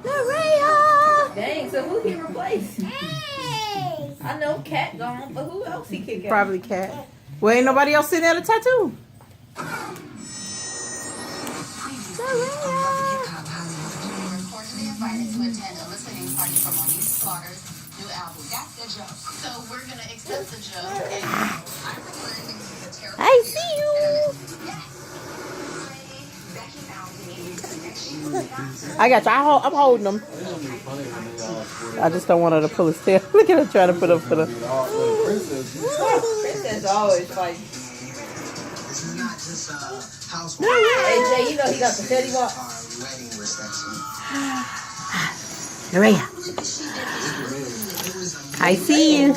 Nareah! Dang, so who he replaced? I know Cat gone, but who else he kick out? Probably Cat. Well, ain't nobody else sitting at a tattoo. Reportedly invited to attend a listening party for Monique Slaughter's new album. That's the joke. So we're gonna accept the joke. And I'm referring to the terrible. I see you. I got you. I'm holding them. I just don't want her to pull his tail. Look at her trying to put up for the. Princess always fighting. This is not just a house. Hey Jay, you know he got the teddy bar. Wedding reception. Nareah. I see you.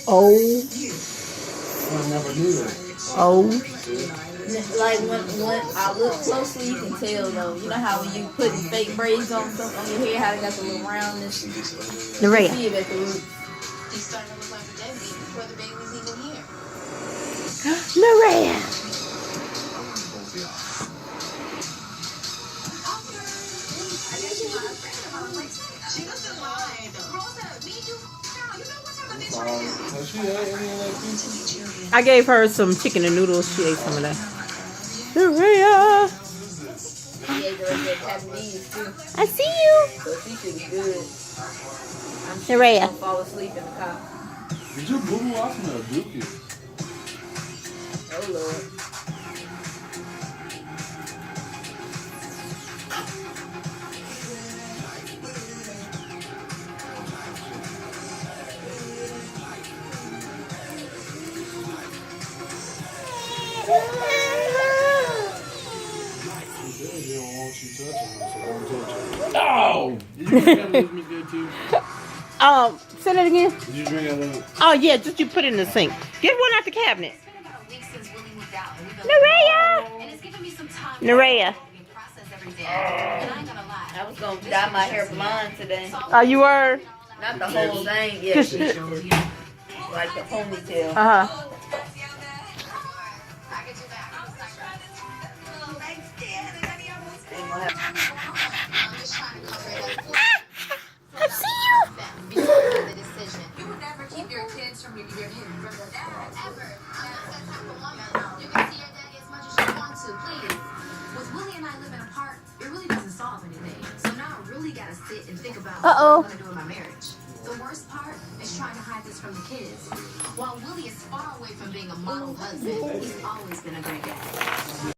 Oh. I never knew that. Oh. Like when I look closely, you can tell though. You know how when you put fake braids on stuff on your hair, how they got the little roundness. Nareah. See it at the root. He started to look like a deadbeat before the baby was even here. Nareah. She doesn't lie though. Rosa, me you now. You know what type of bitch I am. Has she had any of that pizza? I gave her some chicken and noodles. She ate some of that. Nareah. He ate the rest of that Japanese too, I see you. so she should be good. I'm sure Nareah. she's gonna fall asleep in the car. Did you boo boo? I smell dookie. Oh Lord. He don't want you touching her, so don't touch her. Oh! Did you drink out of this, Miss Good too? Say that again. Did you drink out of it? Oh yeah, just you put it in the sink. Get one out the cabinet. It's been about a week since Willie moved out, and we've been Nareah. and it's given me some time. Nareah. To process every day. And I ain't gonna lie. I was gonna dye my hair blonde today. Oh, you were. Not the whole thing, yeah. Like the ponytail. Uh huh. I get you back. Ain't gonna have- I'm just trying to cover it up. I see you. The decision. You would never keep your kids from your dad ever. I'm not that type of woman. You can see your daddy as much as you want to, please. With Willie and I living apart, it really doesn't solve anything. So now I really gotta sit and think about what I'm gonna do in my marriage. The worst part is trying to hide this from the kids. While Willie is far away from being a model husband, he's always been a great dad.